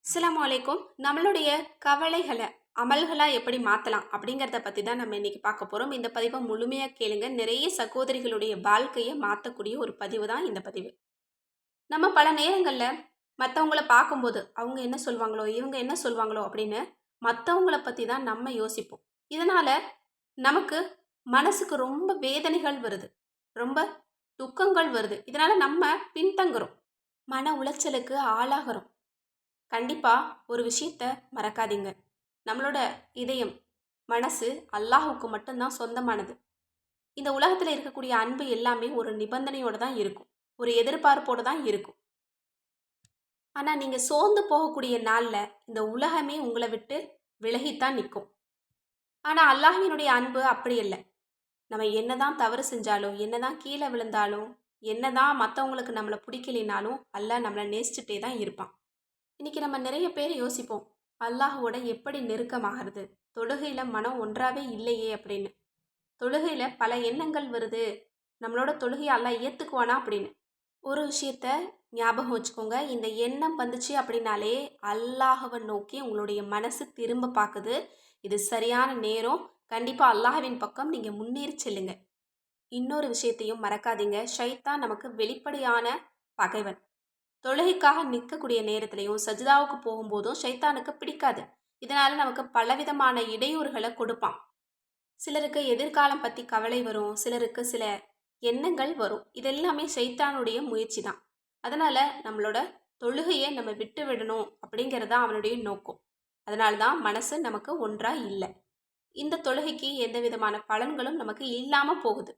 அஸ்ஸலாமு அலைக்கும். நம்மளுடைய கவலைகள அமல்களா எப்படி மாத்தலாம்? அப்படிங்கிறத பத்தி தான் நம்ம இன்னைக்கு பார்க்க போறோம். இந்த பதிவ முழுமையா கேளுங்க. நிறைய சகோதரிகளுடைய வாழ்க்கைய மாத்தக்கூடிய ஒரு பதிவு தான் இந்த பதிவு. நம்ம பல நேரங்கள்ல மத்தவங்கள பார்க்கும்போது, அவங்க என்ன சொல்வாங்களோ, இவங்க என்ன சொல்வாங்களோ அப்படின்னு மத்தவங்கள பத்தி தான் நம்ம யோசிப்போம். இதனால நமக்கு மனசுக்கு ரொம்ப வேதனைகள் வருது. ரொம்ப துக்கங்கள் வருது. இதனால நம்ம பின்தங்குறோம். மன உளைச்சலுக்கு ஆளாகுறோம். கண்டிப்பா ஒரு விஷயத்த மறக்காதீங்க. நம்மளோட இதயம், மனசு அல்லாஹ்வுக்கு மட்டும் தான் சொந்தமானது. இந்த உலகத்துல இருக்கக்கூடிய அன்பு எல்லாமே ஒரு நிபந்தனையோட தான் இருக்கும். ஒரு எதிர்பார்ப்போட தான் இருக்கும். ஆனா நீங்க சோர்ந்து போகக்கூடிய நாள்ல இந்த உலகமே உங்கள விட்டு விலகித்தான் நிக்கும். ஆனா அல்லாஹ்வினுடைய அன்பு அப்படி இல்ல. நம்ம என்னதான் தவறு செஞ்சாலும், என்னதான் கீழ விழுந்தாலும், என்னதான் மத்தவங்களுக்கு நம்மள பிடிக்கலைனாலும், அல்லாஹ் நம்மள நேசிச்சுட்டே தான் இருப்பான். இன்னைக்கு நம்ம நிறைய பேர் யோசிப்போம். அல்லாஹ்வோட எப்படி நெருக்கமாகறது? தொழுகையில மனம் ஒன்றாவே இல்லையே அப்படின்னு. தொழுகையில பல எண்ணங்கள் வருது. நம்மளோட தொழுகைய அல்லாஹ் ஏத்துக்குவானா அப்படின்னு. ஒரு விஷயத்த ஞாபகம் வச்சுக்கோங்க. இந்த எண்ணம் வந்துச்சு அப்படின்னாலே அல்லாஹ்வ நோக்கி உங்களுடைய மனசு திரும்ப பாக்குது. இது சரியான நேரம். கண்டிப்பா அல்லாஹ்வின் பக்கம் நீங்க முன்னேறி செல்லுங்க. இன்னொரு விஷயத்தையும் மறக்காதீங்க. ஷைத்தான் நமக்கு வெளிப்படையான பகைவன். தொழுகைக்காக நிற்கக்கூடிய நேரத்திலையும், சஜிதாவுக்கு போகும்போதும் ஷைத்தானுக்கு பிடிக்காது. இதனால நமக்கு பலவிதமான இடையூறுகள கொடுப்பான். சிலருக்கு எதிர்காலம் பத்தி கவலை வரும். சிலருக்கு சில எண்ணங்கள் வரும். இதெல்லாமே ஷைத்தானுடைய முயற்சி தான். அதனால நம்மளோட தொழுகைய நம்ம விட்டு விடணும் அப்படிங்கிறது தான் அவனுடைய நோக்கம். அதனால தான் மனசு நமக்கு ஒன்றா இல்ல. இந்த தொழுகைக்கு எந்த விதமான பலன்களும் நமக்கு இல்லாம போகுது.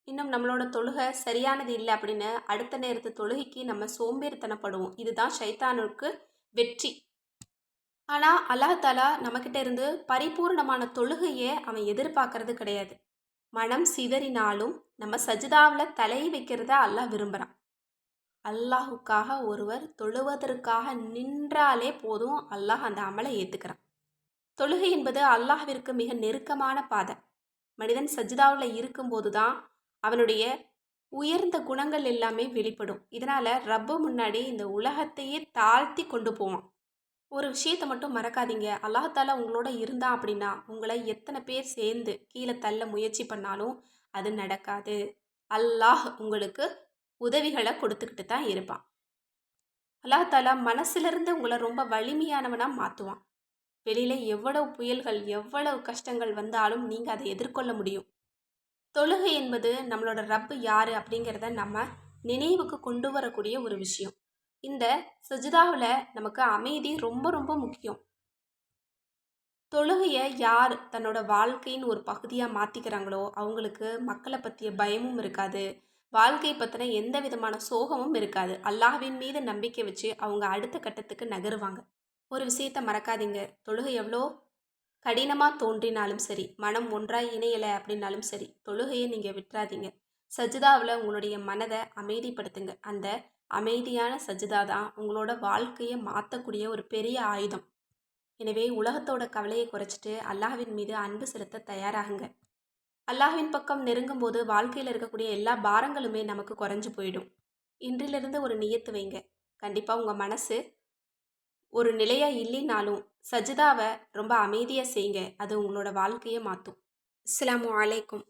இன்னும் நம்மளோட தொழுகை சரியானது இல்ல அப்படின்னு அடுத்த நேரத்து தொழுகைக்கு நம்ம சோம்பேறித்தனப்படுவோம். இதுதான் ஷைத்தானுக்கு வெற்றி. ஆனா அல்லாஹ் தஆலா நம்மகிட்ட இருந்து பரிபூரணமான தொழுகைய அவன் எதிர்பார்க்கறது கிடையாது. மனம் சிதறினாலும் நம்ம சஜிதாவுல தலை வைக்கிறத அல்லாஹ் விரும்புறான். அல்லாஹ்வுக்காக ஒருவர் தொழுவதற்காக நின்றாலே போதும் அல்லாஹ் அந்த அமலை ஏத்துக்கிறான். தொழுகை என்பது அல்லாஹ்விற்கு மிக நெருக்கமான பாதை. மனிதன் சஜிதாவுல இருக்கும்போது தான் அவனுடைய உயர்ந்த குணங்கள் எல்லாமே வெளிப்படும். இதனால ரப்பு முன்னாடி இந்த உலகத்தையே தாழ்த்தி கொண்டு போவான். ஒரு விஷயத்த மட்டும் மறக்காதீங்க. அல்லாஹ் தாலா உங்களோட இருந்தான் அப்படின்னா, உங்களை எத்தனை பேர் சேர்ந்து கீழ தள்ள முயற்சி பண்ணாலும் அது நடக்காது. அல்லாஹ் உங்களுக்கு உதவிகள கொடுத்துக்கிட்டு தான் இருப்பான். அல்லாஹ் தாலா மனசிலிருந்து உங்கள ரொம்ப வலிமையானவனா மாத்துவான். வெளியில எவ்வளவு புயல்கள், எவ்வளவு கஷ்டங்கள் வந்தாலும் நீங்க அதை எதிர்கொள்ள முடியும். தொழுகை என்பது நம்மளோட ரப்பு யாரு அப்படிங்கிறத நம்ம நினைவுக்கு கொண்டு வரக்கூடிய ஒரு விஷயம். இந்த சஜிதாவில் நமக்கு அமைதி ரொம்ப ரொம்ப முக்கியம். தொழுகையை யார் தன்னோட வாழ்க்கையின் ஒரு பகுதியாக மாற்றிக்கிறாங்களோ அவங்களுக்கு மக்களை பற்றிய பயமும் இருக்காது. வாழ்க்கை பற்றின எந்த விதமான சோகமும் இருக்காது. அல்லாஹ்வின் மீது நம்பிக்கை வச்சு அவங்க அடுத்த கட்டத்துக்கு நகருவாங்க. ஒரு விஷயத்தை மறக்காதீங்க. தொழுகை எவ்வளோ கடினமாக தோன்றினாலும் சரி, மனம் ஒன்றாய் இணையலை அப்படின்னாலும் சரி, தொழுகையை நீங்கள் விட்டுறாதீங்க. சஜிதாவில் உங்களுடைய மனதை அமைதிப்படுத்துங்க. அந்த அமைதியான சஜிதா தான் உங்களோட வாழ்க்கையை மாற்றக்கூடிய ஒரு பெரிய ஆயுதம். எனவே உலகத்தோட கவலையை குறைச்சிட்டு அல்லாஹ்வின் மீது அன்பு செலுத்த தயாராகுங்க. அல்லாஹ்வின் பக்கம் நெருங்கும் போது வாழ்க்கையில் இருக்கக்கூடிய எல்லா பாரங்களுமே நமக்கு குறைஞ்சு போயிடும். இன்றிலிருந்து ஒரு நியத்து வைங்க. கண்டிப்பாக உங்கள் மனசு ஒரு நிலையா இல்லைனாலும் சஜிதாவை ரொம்ப அமைதியாக செய்யுங்க. அது உங்களோட வாழ்க்கையை மாற்றும். அஸ்ஸலாமு அலைக்கும்.